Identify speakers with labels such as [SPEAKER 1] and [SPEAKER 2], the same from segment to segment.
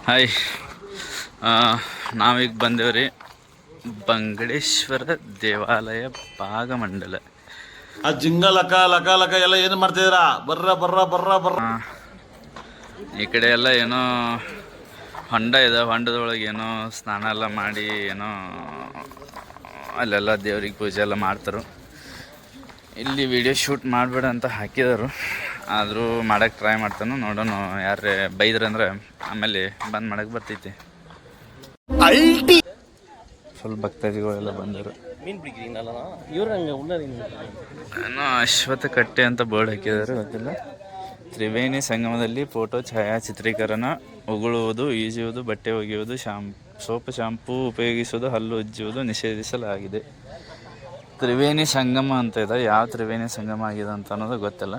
[SPEAKER 1] Hi, ನಾವೀಗ ಬಂದೇವ್ರಿ ಬಂಗಡೇಶ್ವರ ದೇವಾಲಯ ಭಾಗಮಂಡಲ.
[SPEAKER 2] ಆ ಜಿಂಗ ಲಕ ಲಕ ಲಕ ಎಲ್ಲ ಏನು ಮಾಡ್ತಿದ್ದೀರಾ? ಬರ್ರ ಬರ್ರ ಬರ್ರ ಬರ್ರ.
[SPEAKER 1] ಈ ಕಡೆ ಎಲ್ಲ ಏನೋ ಹೊಂಡ ಇದೆ, ಹೊಂಡದೊಳಗೆ ಏನೋ ಸ್ನಾನ ಎಲ್ಲ ಮಾಡಿ ಏನೋ ಅಲ್ಲೆಲ್ಲ ದೇವ್ರಿಗೆ ಪೂಜೆ ಎಲ್ಲ ಮಾಡ್ತಾರೆ. ಇಲ್ಲಿ ವಿಡಿಯೋ ಶೂಟ್ ಮಾಡಬೇಡ ಅಂತ ಹಾಕಿದರು, ಆದರೂ ಮಾಡೋಕ್ಕೆ ಟ್ರೈ ಮಾಡ್ತಾನೆ. ನೋಡೋಣ, ಯಾರೇ ಬೈದ್ರಂದ್ರೆ ಆಮೇಲೆ ಬಂದ್ ಮಾಡಕ್ಕೆ ಬರ್ತೈತಿ. ಫುಲ್ ಭಕ್ತಾದಿಗಳೆಲ್ಲ ಬಂದರು. ಏನೋ ಅಶ್ವತ್ಥ ಕಟ್ಟೆ ಅಂತ ಬೋರ್ಡ್ ಹಾಕಿದ್ದಾರೆ, ಗೊತ್ತಿಲ್ಲ. ತ್ರಿವೇಣಿ ಸಂಗಮದಲ್ಲಿ ಫೋಟೋ ಛಾಯಾಚಿತ್ರೀಕರಣ, ಉಗುಳುವುದು, ಈಜುವುದು, ಬಟ್ಟೆ ಒಗೆಯುವುದು, ಸೋಪು ಶಾಂಪೂ ಉಪಯೋಗಿಸುವುದು, ಹಲ್ಲು ಉಜ್ಜುವುದು ನಿಷೇಧಿಸಲಾಗಿದೆ. ತ್ರಿವೇಣಿ ಸಂಗಮ ಅಂತ ಇದೆ. ಯಾವ ತ್ರಿವೇಣಿ ಸಂಗಮ ಆಗಿದೆ ಅಂತ ಅನ್ನೋದು ಗೊತ್ತಿಲ್ಲ.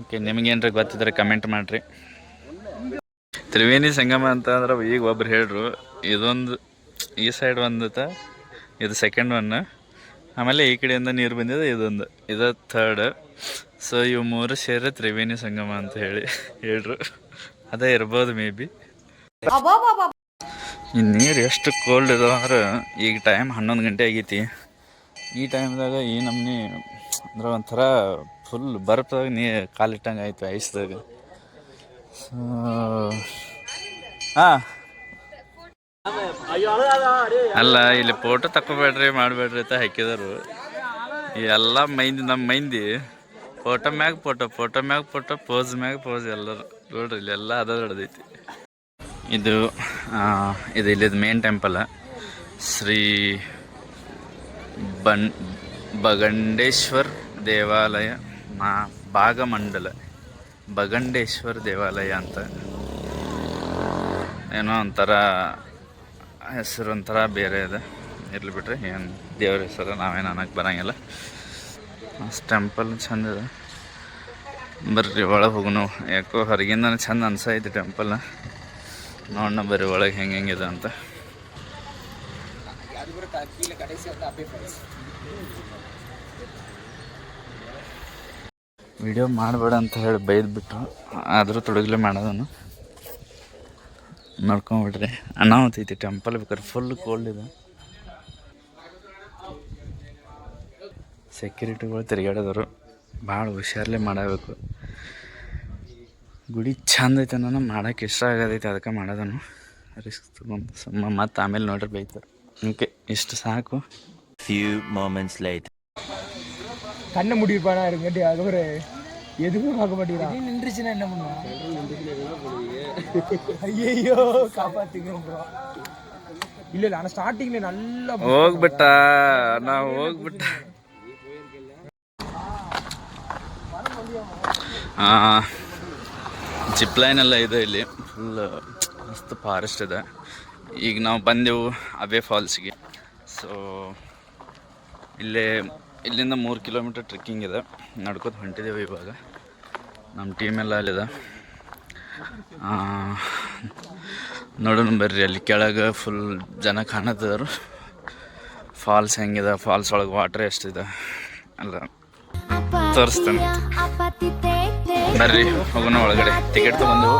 [SPEAKER 1] ಓಕೆ, ನಿಮಗೇನ್ರಿ ಗೊತ್ತಿದ್ರೆ ಕಮೆಂಟ್ ಮಾಡಿರಿ. ತ್ರಿವೇಣಿ ಸಂಗಮ ಅಂತ ಅಂದ್ರೆ ಈಗ ಒಬ್ರು ಹೇಳ್ರು, ಇದೊಂದು ಈ ಸೈಡ್ ಒಂದತ್ತ, ಇದು ಸೆಕೆಂಡ್ ಒನ್, ಆಮೇಲೆ ಈ ಕಡೆಯಿಂದ ನೀರು ಬಂದಿದೆ, ಇದು ಥರ್ಡ್. ಸೊ ಇವು ಮೂರು ಸೇರಿ ತ್ರಿವೇಣಿ ಸಂಗಮ ಅಂತ ಹೇಳ್ರು. ಅದೇ ಇರ್ಬೋದು ಮೇ ಬಿ. ಈ ನೀರು ಎಷ್ಟು ಕೋಲ್ಡ್ ಇದಾವ ಅಂದ್ರೆ, ಈಗ ಟೈಮ್ 11 ಗಂಟೆ ಆಗೈತಿ. ಈ ಟೈಮ್ದಾಗ ಈ ನಮ್ನಿ ಅಂದ್ರೆ ಒಂಥರ ಫುಲ್ ಬರ್ಫ್ದಾಗ ಕಾಲಿಟ್ಟಂಗೆ ಆಯ್ತು, ಐಸ್ದಾಗ. ಸೊ ಹಾಂ, ಅಲ್ಲ ಇಲ್ಲಿ ಫೋಟೋ ತಗೋಬೇಡ್ರಿ ಮಾಡಬೇಡ್ರಿ ಅಂತ ಹಾಕಿದರು. ಎಲ್ಲ ನಮ್ಮ ಮಂದಿ ಫೋಟೋ ಮ್ಯಾಗ ಫೋಟೋ ಪೋಸ್ ಮ್ಯಾಗ ಪೋಸ್ ಎಲ್ಲರೂ ನೋಡ್ರಿ. ಇಲ್ಲೆಲ್ಲ ಅದ ಹಿಡ್ದೈತಿ. ಇದು ಇಲ್ಲಿದ್ದು ಮೇನ್ ಟೆಂಪಲ್, ಶ್ರೀ ಬಗಂಡೇಶ್ವರ್ ದೇವಾಲಯ ಭಾಗಮಂಡಲ. ಬಗಂಡೇಶ್ವರ ದೇವಾಲಯ ಅಂತ ಏನೋ ಒಂಥರ ಹೆಸರು, ಒಂಥರ ಬೇರೆ ಇದೆ. ಇರ್ಲಿ ಬಿಟ್ರೆ, ಏನು ದೇವ್ರ ಹೆಸರು ನಾವೇನು ಅನ್ನಕ್ಕೆ ಬರೋಂಗಿಲ್ಲ. ಅಷ್ಟು ಟೆಂಪಲ್ ಚಂದ ಇದೆ. ಬರ್ರಿ ಒಳಗೆ ಹೋಗೋಣ. ಯಾಕೋ ಹೊರಗಿಂದ ಚಂದ ಅನ್ಸೈತಿ ಟೆಂಪಲ್. ನೋಡೋಣ ಬರ್ರಿ ಒಳಗೆ ಹೆಂಗಿದೆ ಅಂತ. ವಿಡಿಯೋ ಮಾಡಬೇಡ ಅಂತ ಹೇಳಿ ಬೈದ್ಬಿಟ್ರು, ಆದರೂ ತೊಡಗಲೇ ಮಾಡೋದನ್ನು ನೋಡ್ಕೊಂಬಿಡ್ರಿ. ಅನಾಹುತೈತಿ ಟೆಂಪಲ್. ಬೇಕಾದ್ರೆ ಫುಲ್ ಕೋಲ್ಡ್ ಇದೆ. ಸೆಕ್ಯೂರಿಟಿಗಳು ತಿರುಗಾಡೋದರು, ಭಾಳ ಹುಷಾರಲ್ಲೇ ಮಾಡಬೇಕು. ಗುಡಿ ಚಂದ ಐತೆ ಅನ್ನೋ ಮಾಡೋಕೆ ಇಷ್ಟ ಆಗೋದೈತೆ, ಅದಕ್ಕೆ ಮಾಡೋದನ್ನು ರಿಸ್ಕ್ ತಗೊಂಡು ಮತ್ತು ಆಮೇಲೆ ನೋಡ್ರಿ ಬೈತಾರೆ. ಓಕೆ, ಇಷ್ಟು ಸಾಕು.
[SPEAKER 3] Few moments later.
[SPEAKER 4] கண்ணை முடிப்பானா இருங்கட்டி அது ஒரு எதுவும் பார்க்க மாட்டேங்கிறான். நின்றுச்சுன்னா என்ன பண்ணுவான்? ஐயோ காப்பாத்துங்க. இல்ல ஆனா ஸ்டார்டிங்ல நல்லா
[SPEAKER 1] ಹೋಗ್ಬಿಟ್ಟ ಜಿಪ್ ಲೈನ್ ಎಲ್ಲ ಇದೆ ಇಲ್ಲಿ. ಫುಲ್ ಮಸ್ತ್ ಫಾರೆಸ್ಟ್ ಇದೆ. ಈಗ ನಾವು ಬಂದೆವು ಅಬೆ ಫಾಲ್ಸ್ಗೆ. ಸೊ ಇಲ್ಲಿಂದ 3 ಕಿಲೋಮೀಟರ್ ಟ್ರೆಕ್ಕಿಂಗ್ ಇದೆ. ನಡ್ಕೋತ ಹೊಂಟಿದ್ದೇವೆ ಇವಾಗ. ನಮ್ಮ ಟೀಮೆಲ್ಲ ಅಲ್ಲಿದೆ. ನೋಡೋಣ ಬರ್ರಿ. ಅಲ್ಲಿ ಕೆಳಗೆ ಫುಲ್ ಜನ ಕಾಣತ್ತಿದ್ರು. ಫಾಲ್ಸ್ ಹೆಂಗಿದೆ, ಫಾಲ್ಸ್ ಒಳಗೆ ವಾಟ್ರ್ ಎಷ್ಟಿದೆ ಅಲ್ಲ ತೋರಿಸ್ತೇನೆ. ಬರ್ರಿ ಹೋಗೋಣ ಒಳಗಡೆ. ಟಿಕೆಟ್ ತೊಗೊಂಡು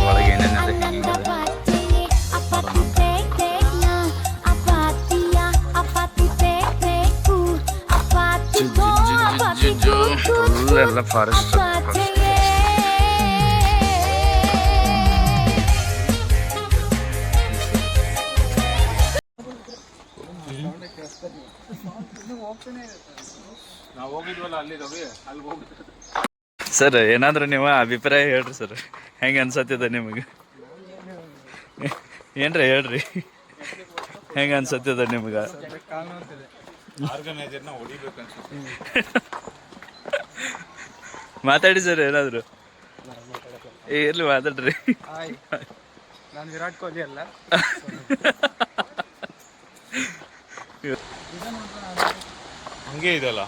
[SPEAKER 1] ಒಳಗೆ ಏನೇನಿದೆ ಹೆಂಗಿದೆ. ಎಲ್ಲ ಫಾರೆಸ್ಟ್. ಸರ್ ಏನಾದರೂ ನೀವು ಅಭಿಪ್ರಾಯ ಹೇಳ್ರಿ ಸರ್, ಹೆಂಗೆ ಅನ್ಸತ್ತಿದೆ ನಿಮಗೆ? ಏನ್ರಿ ಹೇಳ್ರಿ, ಹೆಂಗೆ ಅನ್ಸತ್ತಿದೆ ನಿಮ್ಗೆ? ಮಾತಾಡಿ ಸರ್ ಏನಾದ್ರು. ಇರ್ಲಿ ಮಾತಾಡ್ರಿ.
[SPEAKER 4] ನಾನು ವಿರಾಟ್ ಕೊಹ್ಲಿ ಅಲ್ಲ.
[SPEAKER 2] ಹಂಗೆ ಇದೆಲ್ಲ.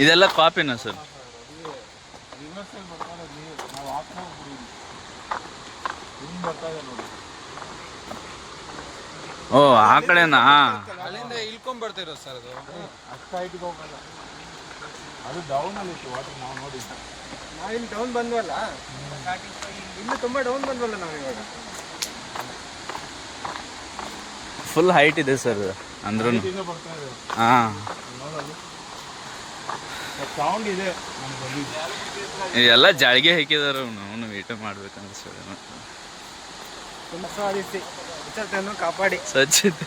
[SPEAKER 1] ಇದೆಲ್ಲ ಕಾಪಿನಾ ಸರ್? ಓ ಆ ಕಡೆನಾ?
[SPEAKER 5] ಅಲ್ಲಿಂದ ಇಳ್ಕೊಂಡ್ ಬರ್ತಿರೋ ಸರ್ ಅದು.
[SPEAKER 4] ಅಷ್ಟು ಹೈಟ್ಗೆ ಹೋಗಲ್ಲ, ಅದು ಡೌನ್ ಅಲ್ಲಿ ಇತ್ತು ವಾಟರ್ ನಾವು ನೋಡಿದ್ದು. ನಾವಿಲ್ಲಿ ಡೌನ್ ಬಂದ್ವಲ್ಲ, ಇನ್ನು ತುಂಬ ಡೌನ್ ಬಂದ್ವಲ್ಲ ನಾವು ಇವಾಗ.
[SPEAKER 1] ಫುಲ್ ಹೈಟ್ ಇದೆ ಸರ್ ಅಂದ್ರೂ. ಹಾಂ
[SPEAKER 4] ಸೌಂಡ್ ಇದೆ.
[SPEAKER 1] ಎಲ್ಲ ಜಾಳಿಗೆ ಹಾಕಿದಾರ ಅವನು ವೇಟ್ ಮಾಡ್ಬೇಕಂತ ಸರ್.
[SPEAKER 4] ಸ್ವಚ್ಛತೆಯನ್ನು ಕಾಪಾಡಿ.
[SPEAKER 1] ಸ್ವಚ್ಛತೆ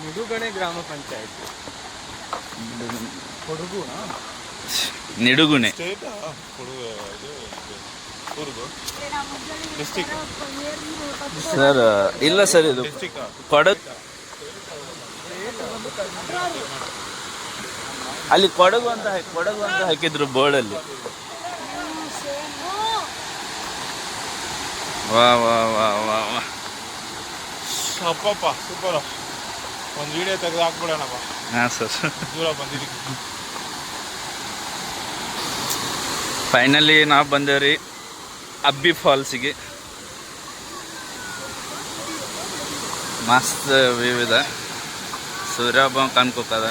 [SPEAKER 4] ನಿಡುಗಣೆ ಗ್ರಾಮ ಪಂಚಾಯತ್ ಕೊಡಗು
[SPEAKER 1] ನಿಡುಗುಣೆ ಸರ್. ಇಲ್ಲ ಸರ್, ಇದು ಕೊಡಗು. ಅಲ್ಲಿ ಕೊಡಗು ಅಂತ ಹಾಕಿದ್ರು ಬೋರ್ಡಲ್ಲಿ. ವಾ ವಾ ವಾ ವಾ ವಾ.
[SPEAKER 5] ಅಪ್ಪಪ್ಪ ಸೂಪರ್. ಒಂದು ವಿಡಿಯೋ ತೆಗೆದು ಹಾಕ್ಬಿಡೋಣಪ್ಪ.
[SPEAKER 1] ಹಾಂ ಸರ್.
[SPEAKER 5] ದೂರ ಬಂದಿದ್ದೀವಿ.
[SPEAKER 1] ಫೈನಲಿ ನಾವು ಬಂದೇವ್ರಿ ಅಬ್ಬಿ ಫಾಲ್ಸಿಗೆ. ಮಸ್ತ್ ವ್ಯೂ ಇದೆ, ಸೂರ್ಯಹಬ್ಬ ಕಾಣ್ಕೋತದ.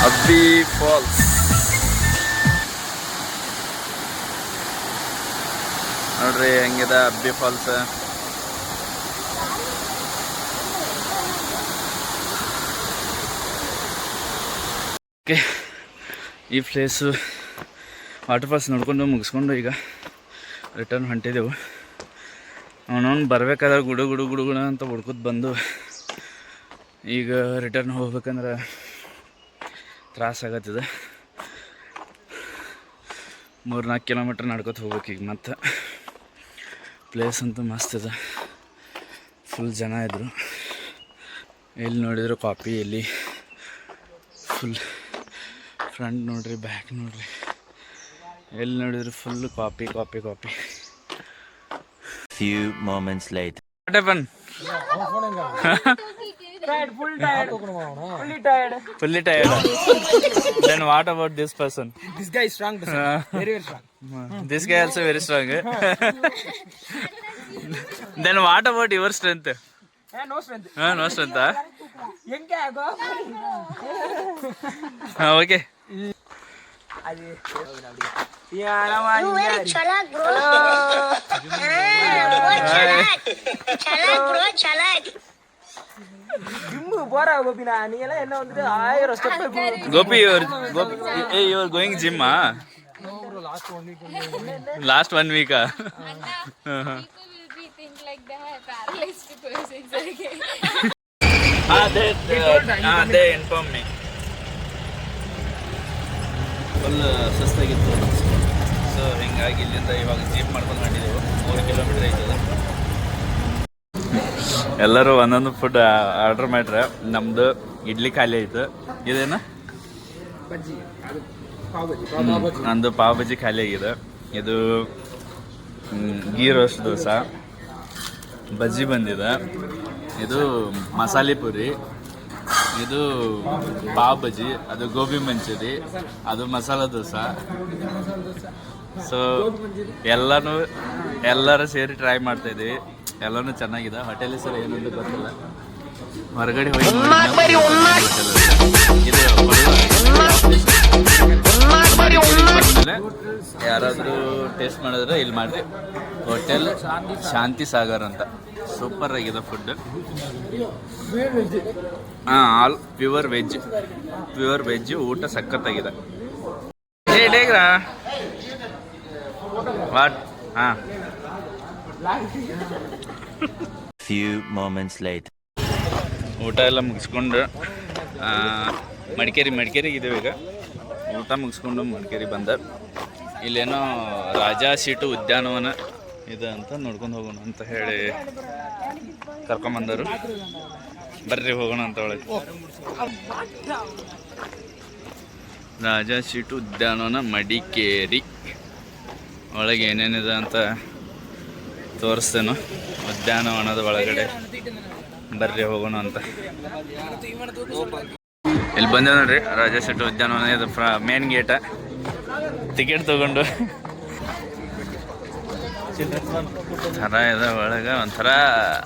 [SPEAKER 1] ಅಬ್ಬಿ ಫಾಲ್ಸ್ ನೋಡ್ರಿ ಹೆಂಗಿದೆ ಅಬ್ಬಿ ಫಾಲ್ಸ್. ಓಕೆ, ಈ ಪ್ಲೇಸು ವಾಟರ್ ಫಾಲ್ಸ್ ನೋಡ್ಕೊಂಡು ಮುಗಿಸ್ಕೊಂಡು ಈಗ ರಿಟರ್ನ್ ಹೊಂಟಿದ್ದೆವು. ಅವನವನು ಬರಬೇಕಾದ್ರೆ ಗುಡು ಗುಡು ಗುಡು ಗುಡು ಅಂತ ಹುಡ್ಕೋದು ಬಂದು ಈಗ ರಿಟರ್ನ್ ಹೋಗ್ಬೇಕಂದ್ರೆ ತ್ರಾಸಾಗತ್ತಿದೆ. 3-4 ಕಿಲೋಮೀಟ್ರ್ ನಡ್ಕೊತ ಹೋಗ್ಬೇಕು ಈಗ. ಮತ್ತು ಪ್ಲೇಸ್ ಅಂತೂ ಮಸ್ತ್ ಇದೆ, ಫುಲ್ ಜನ ಇದ್ದರು. ಎಲ್ಲಿ ನೋಡಿದ್ರು ಕಾಪಿ, ಎಲ್ಲಿ ಫುಲ್ ಫ್ರಂಟ್ ನೋಡ್ರಿ, ಬ್ಯಾಕ್ ನೋಡ್ರಿ, ಎಲ್ಲಿ ನೋಡಿದ್ರು full copy copy copy.
[SPEAKER 3] Few moments later.
[SPEAKER 1] What happened? Fully tired. Then what about this person?
[SPEAKER 4] This guy is strong, very very strong.
[SPEAKER 1] This guy also very strong. Then what about your strength?
[SPEAKER 4] No strength.
[SPEAKER 1] No strength.
[SPEAKER 4] ಹೆಂಗೆ ಆಗೋ
[SPEAKER 1] Okay.
[SPEAKER 4] Gym ಬೋರ ಗೋಪಿನ ನೀ ಎಲ್ಲ ಎಲ್ಲ ಅಂದ್ರೆ 1000 step.
[SPEAKER 1] Gopi, you are going gym, huh? Last 1 week.
[SPEAKER 6] People will be think like they have paralyzed persons again.
[SPEAKER 1] They inform me. Full ಸುಸ್ತಾಗಿತ್ತು. So ಹಿಂಗಾಗಿ ಇಲ್ಲಿಂದ ಇವಾಗ ಜೀಪ್ ಮಾಡ್ಕೊಂಡು ಹೊಂಟಿದ್ದೆವು. 3 ಕಿಲೋಮೀಟ್ರ್ ಐತದ. ಎಲ್ಲರೂ ಒಂದೊಂದು ಫುಡ್ ಆರ್ಡ್ರ್ ಮಾಡ್ರೆ. ನಮ್ಮದು ಇಡ್ಲಿ ಖಾಲಿ ಆಯಿತು. ಇದೇನು ನಂದು ಪಾವ್ ಬಜ್ಜಿ ಖಾಲಿ ಆಗಿದೆ. ಇದು ಗೀ ರೋಸ್ಟ್ ದೋಸೆ, ಬಜ್ಜಿ ಬಂದಿದೆ. ಇದು ಮಸಾಲೆ ಪುರಿ, ಇದು ಪಾವ್ ಬಜ್ಜಿ, ಅದು ಗೋಬಿ ಮಂಚೂರಿ, ಅದು ಮಸಾಲ ದೋಸೆ. ಸೊ ಎಲ್ಲರೂ ಸೇರಿ ಟ್ರೈ ಮಾಡ್ತಾ ಇದ್ದೀವಿ. ಎಲ್ಲನೂ ಚೆನ್ನಾಗಿದೆ. ಹೋಟೆಲ್ ಹೆಸರು ಏನಂತ ಗೊತ್ತಿಲ್ಲ, ಹೊರಗಡೆ ಹೋಗಿ ಯಾರಾದರೂ ಟೇಸ್ಟ್ ಮಾಡಿದ್ರೆ ಇಲ್ಲಿ ಮಾಡಿರಿ. ಹೋಟೆಲ್ ಶಾಂತಿ ಸಾಗರ್ ಅಂತ. ಸೂಪರ್ ಆಗಿದೆ ಫುಡ್. ಆಲ್ ಪ್ಯೂರ್ ವೆಜ್ ಊಟ ಸಖತ್ತಾಗಿದೆ. ವಾಟ್? ಹಾಂ.
[SPEAKER 3] Few moments later.
[SPEAKER 1] ಊಟ ಎಲ್ಲ ಮುಗಿಸ್ಕೊಂಡು ಮಡಿಕೇರಿಗೆ ಇದ್ದೀವಿ ಈಗ. ಊಟ ಮುಗಿಸ್ಕೊಂಡು ಮಡಿಕೇರಿ ಬಂದ. ಇಲ್ಲೇನೋ ರಾಜಾ ಸೀಟು ಉದ್ಯಾನವನ ಇದೆ ಅಂತ ನೋಡ್ಕೊಂಡು ಹೋಗೋಣ ಅಂತ ಹೇಳಿ ಕರ್ಕೊಂಬಂದರು. ಬರ್ರಿ ಹೋಗೋಣ ಅಂತ ಒಳಗೆ. ರಾಜಾ ಸೀಟು ಉದ್ಯಾನವನ ಮಡಿಕೇರಿ ಒಳಗೆ ಏನೇನಿದೆ ಅಂತ ತೋರಿಸ್ತೇನು ಉದ್ಯಾನವನದ ಒಳಗಡೆ. ಬರ್ರಿ ಹೋಗೋಣ ಅಂತ. ಇಲ್ಲಿ ಬಂದೆ ನೋಡ್ರಿ ರಾಜಾಶೆಟ್ಟಿ ಉದ್ಯಾನವನ. ಇದು ಮೇನ್ ಗೇಟ. ಟಿಕೆಟ್ ತಗೊಂಡು ಥರ ಇದೆ ಒಳಗೆ ಒಂಥರ.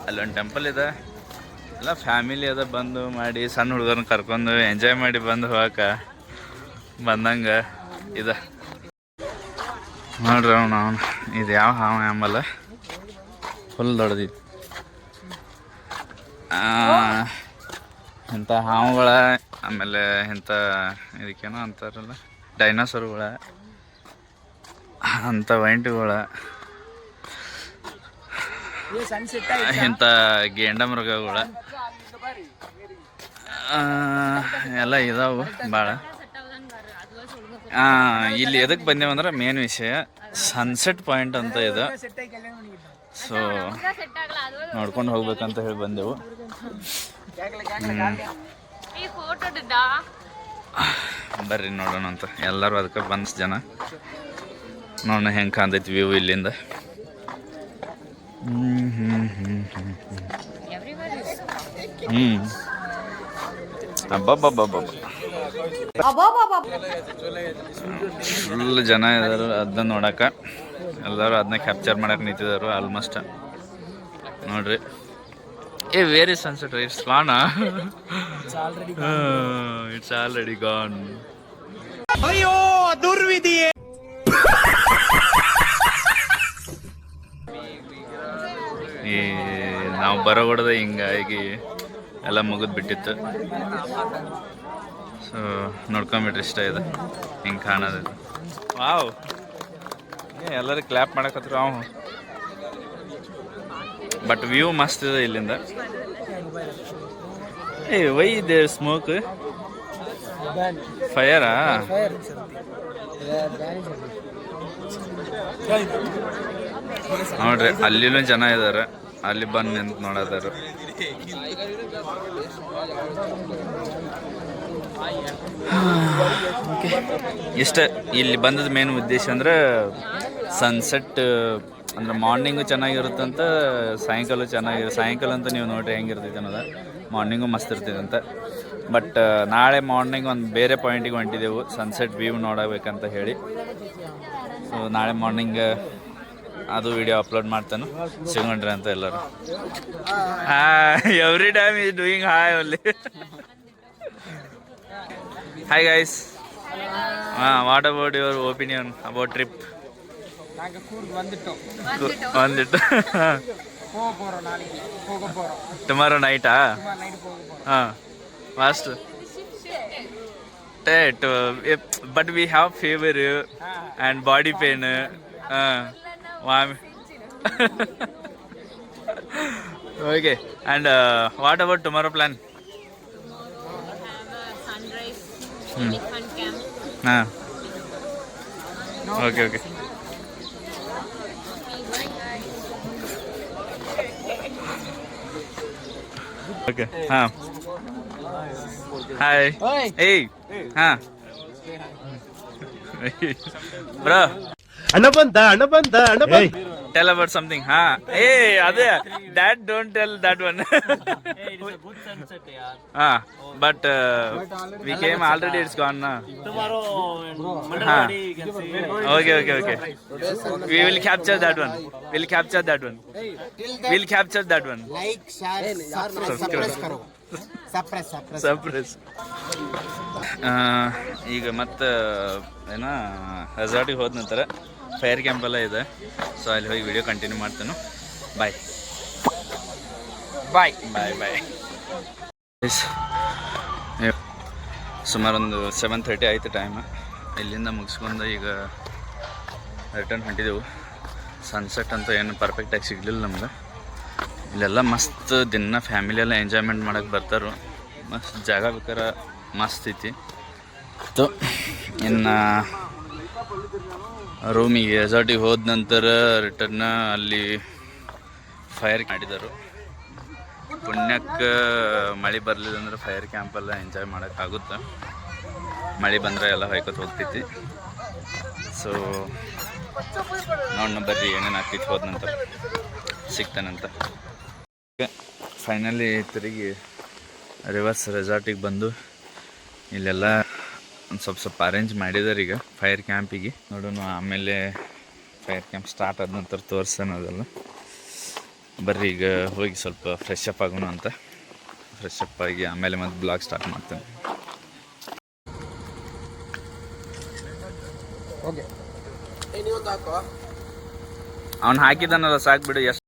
[SPEAKER 1] ಅಲ್ಲೊಂದು ಟೆಂಪಲ್ ಇದೆ. ಎಲ್ಲ ಫ್ಯಾಮಿಲಿ ಅದ ಬಂದು ಮಾಡಿ ಸಣ್ಣ ಹುಡುಗರನ್ನ ಕರ್ಕೊಂಡು ಎಂಜಾಯ್ ಮಾಡಿ ಬಂದು ಹೋಗಕ್ಕೆ ಬಂದಂಗೆ ಇದೆ ನೋಡ್ರಿ. ಅವನು ಇದು ಯಾವ ಹಾವ ಆಂಬಲ್ಲ ಫುಲ್ ದೊಡ್ಡದಿತ್ತು. ಇಂಥ ಹಾವುಗಳ, ಆಮೇಲೆ ಇಂಥ ಇದಕ್ಕೇನೋ ಅಂತಾರಲ್ಲ ಡೈನೋಸರ್ಗಳ, ಅಂಥ ವೈಂಟುಗಳ, ಇಂಥ ಗೇಂಡ ಮೃಗಗಳ ಎಲ್ಲ ಇದಾವೆ ಭಾಳ. ಇಲ್ಲಿ ಎದಕ್ಕೆ ಬಂದೇವಂದ್ರೆ ಮೇನ್ ವಿಷಯ ಸನ್ಸೆಟ್ ಪಾಯಿಂಟ್ ಅಂತ ಇದೆ. ಸೊ ನೋಡ್ಕೊಂಡು ಹೋಗ್ಬೇಕಂತ ಹೇಳಿ ಬಂದೆವು. ಬರ್ರಿ ನೋಡೋಣ ಅಂತ ಎಲ್ಲರೂ ಅದಕ್ಕೆ ಬಂದು ಜನ ನೋಡೋಣ ಹೆಂಗೆ ಕಾಣ್ತೈತಿ ವ್ಯೂ ಇಲ್ಲಿಂದ. ಅಬ್ಬಬ್ಬಬ್ಬಬ್ಬ ಫುಲ್ ಜನ ಇದಾರು ಅದನ್ನ ನೋಡಕ್ಕೆ. ಎಲ್ಲರೂ ಅದನ್ನ ಕ್ಯಾಪ್ಚರ್ ಮಾಡಕ್ಕೆ ನಿಂತಿದ್ದಾರೆ ಆಲ್ಮೋಸ್ಟ್. ನೋಡ್ರಿ where is sunset? It's gone. It's already gone.
[SPEAKER 4] ಅಯ್ಯೋ ದುರ್ವಿಧಿಯೇ.
[SPEAKER 1] ಈ ನಾವು ಬರೋಗೊಡದೆ ಹಿಂಗಾಗಿ ಎಲ್ಲ ಮುಗಿದು ಬಿಟ್ಟಿತ್ತು. ಸೊ ನೋಡ್ಕೊಂಬಿಟ್ರೆ ಇಷ್ಟ ಇದೆ ಹಿಂಗೆ ಕಾಣೋದು. ವಾವ್, ಎಲ್ಲರೂ ಕ್ಲ್ಯಾಪ್ ಮಾಡಕತ್ರು ಅವು. ಬಟ್ ವ್ಯೂ ಮಸ್ತ್ ಇದೆ ಇಲ್ಲಿಂದ. Why there smoke? ಫೈರಾ? ನೋಡ್ರಿ ಅಲ್ಲಿನೂ ಜನ ಇದ್ದಾರೆ, ಅಲ್ಲಿ ಬಂದು ನಿಂತು ನೋಡೋದಾರು. ಇಷ್ಟ ಇಲ್ಲಿ ಬಂದದ ಮೇನ್ ಉದ್ದೇಶ ಅಂದ್ರೆ ಸನ್ಸೆಟ್ ಅಂದ್ರೆ ಮಾರ್ನಿಂಗು ಚೆನ್ನಾಗಿರುತ್ತಂತ, ಸಾಯಂಕಾಲ ಸಾಯಂಕಾಲ ಅಂತ ನೀವು ನೋಡ್ರಿ ಹೆಂಗಿರ್ತೈತೆ ಅನ್ನೋದು. ಮಾರ್ನಿಂಗು ಮಸ್ತ್ ಇರ್ತೈತೆ ಅಂತ. ಬಟ್ ನಾಳೆ ಮಾರ್ನಿಂಗ್ ಒಂದು ಬೇರೆ ಪಾಯಿಂಟಿಗೆ ಹೊಂಟಿದ್ದೆವು ಸನ್ಸೆಟ್ ವ್ಯೂ ನೋಡಬೇಕಂತ ಹೇಳಿ. ಸೊ ನಾಳೆ ಮಾರ್ನಿಂಗ್ ಅದು ವಿಡಿಯೋ ಅಪ್ಲೋಡ್ ಮಾಡ್ತಾನು, ಸಿಗೊಂಡ್ರಿ ಅಂತ ಎಲ್ಲರೂ. Every time is doing hi only. Hi guys, what about your opinion about trip? ಒಂದಿಟ್ಟು ಟುಮಾರೋ ನೈಟಾ? ಹಾಂ fast. But we have fever and body pain. Okay. And what about tomorrow plan?
[SPEAKER 6] Sunrise, elephant camp.
[SPEAKER 1] Okay. Okay. Hi. Hey. Bro.
[SPEAKER 7] ಅಣ್ಣ ಬಂದ.
[SPEAKER 1] Tell about something. Hey, Adya. That don't tell that one. But we came already. It's gone now.
[SPEAKER 7] Tomorrow,
[SPEAKER 1] Okay. We will capture that one. We'll capture that one.
[SPEAKER 4] Like, share, suppress karo.
[SPEAKER 1] Suppress. ಈಗ ಮತ್ತೆ ಏನೋ ರೆಸಾರ್ಟಿಗೆ ಹೋದ ನಂತರ fire camp ಎಲ್ಲ ಇದೆ. So ಅಲ್ಲಿ ಹೋಗಿ video continue ಮಾಡ್ತೇನೆ. ಬಾಯ್. ಸುಮಾರು ಒಂದು 7:30 ಆಯಿತು ಟೈಮ್. ಇಲ್ಲಿಂದ ಮುಗಿಸ್ಕೊಂಡು ಈಗ ರಿಟರ್ನ್ ಹೊಂಟಿದ್ದೆವು. ಸನ್ಸೆಟ್ ಅಂತ ಏನು ಪರ್ಫೆಕ್ಟಾಗಿ ಸಿಗಲಿಲ್ಲ ನಮ್ಗೆ. ಇಲ್ಲೆಲ್ಲ ಮಸ್ತ್ ದಿನ ಫ್ಯಾಮಿಲಿ ಎಲ್ಲ ಎಂಜಾಯ್ಮೆಂಟ್ ಮಾಡೋಕ್ಕೆ ಬರ್ತಾರೆ. ಮಸ್ತ್ ಜಾಗ ಬೇಕಾರೆ ಮಸ್ತ್ ಐತಿ. ಇನ್ನು ರೂಮಿಗೆ ರೆಸಾರ್ಟಿಗೆ ಹೋದ ನಂತರ ರಿಟರ್ನ ಅಲ್ಲಿ ಫೈರ್ ಮಾಡಿದರು. ಪುಣ್ಯಕ್ಕೆ ಮಳೆ ಬರಲಿಲ್ಲ ಅಂದ್ರೆ ಫೈರ್ ಕ್ಯಾಂಪೆಲ್ಲ ಎಂಜಾಯ್ ಮಾಡೋಕ್ಕಾಗುತ್ತೆ. ಮಳೆ ಬಂದರೆ ಎಲ್ಲ ಹೊಯ್ಕೊತ ಹೋಗ್ತೈತಿ. ಸೊ ನೋಡೋಣ ಬರ್ರಿ ಏನೇನು ಆಗ್ತೈತಿ ಹೋದ ನಂತರ. ಸಿಗ್ತಾನಂತ. ಫೈನಲಿ ತಿರುಗಿ ರಿವರ್ಸ್ ರೆಸಾರ್ಟಿಗೆ ಬಂದು ಇಲ್ಲೆಲ್ಲ ಒಂದು ಸ್ವಲ್ಪ ಅರೇಂಜ್ ಮಾಡಿದಾರೆ ಈಗ ಫೈರ್ ಕ್ಯಾಂಪಿಗೆ. ನೋಡೋಣ ಆಮೇಲೆ ಫೈರ್ ಕ್ಯಾಂಪ್ ಸ್ಟಾರ್ಟ್ ಆದ ನಂತರ ತೋರಿಸೋಣದಲ್ಲ. ಬರ್ರಿ ಈಗ ಹೋಗಿ ಸ್ವಲ್ಪ ಫ್ರೆಶ್ ಅಪ್ ಆಗೋಣ ಅಂತ. ಫ್ರೆಶ್ ಅಪ್ ಆಗಿ ಆಮೇಲೆ ಮತ್ತೆ ಬ್ಲಾಗ್ ಸ್ಟಾರ್ಟ್ ಮಾಡ್ತೇನೆ.
[SPEAKER 4] ಓಕೆ
[SPEAKER 1] ಅವ್ನು ಹಾಕಿದಾನಲ್ಲ ಸಾಕು ಬಿಡು. ಎಷ್ಟು